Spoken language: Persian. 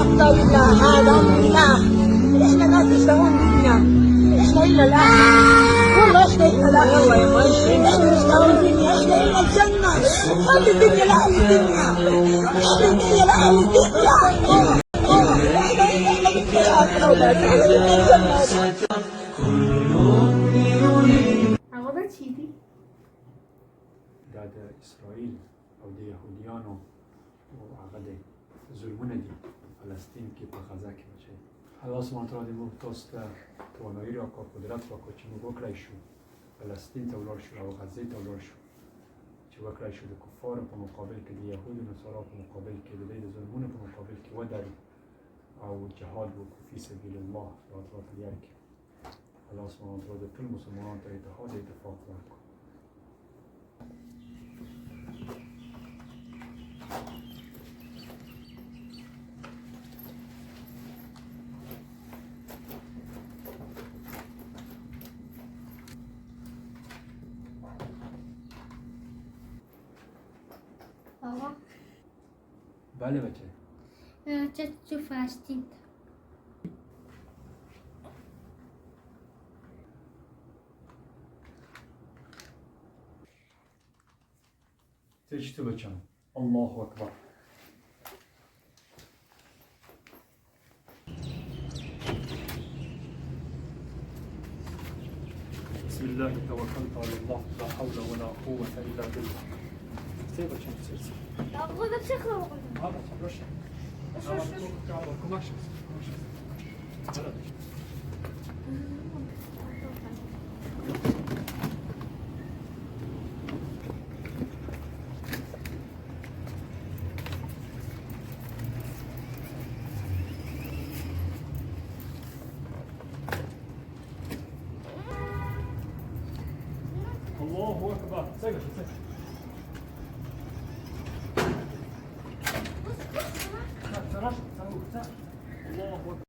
أفضل لله، هذا لله. إحنا ما تسوون الدنيا، إحنا إلا الآخرة. والله إحنا إلا الآخرة يا ما إحنا نسوون الدنيا، إحنا إلا الجنة. هذه الدنيا لأهل الدنيا، هذه الدنيا لأهل الدنيا. إحنا إلا الآخرة وبس، إحنا إلا الجنة. هوا چی دی؟ دا اسرائیل او د یهودیانو او هغه د ظلمونه دي فلسطین کې په غزه کې بچي الله سبحانه وتعالی موږ تاسو ته توانایي راکړه قدرت راکړه چې موږ وکړای شو فلسطین ته ولاړ شو او غزې ته ولاړ شو چې وکړای شو د کفارو په مقابل کې د یهودو نصارا په مقابل کې د دوی د ظلمونو په مقابل کې ودرو او جهاد وکړو فی سبیل الله په لار کې الله سبحانه وتعالی د ټول مسلمانانو ته اتحاد اتفاق ورکړي. بابا بله بچه چه تو فرستید؟ چه تو بچم الله اکبر بسم الله توكلت على الله لا حول ولا قوة إلا بالله سي بچم سي بابا ده چه خبره؟ ها بچم روش کمکش الله أكبر سجل سجل الله أكبر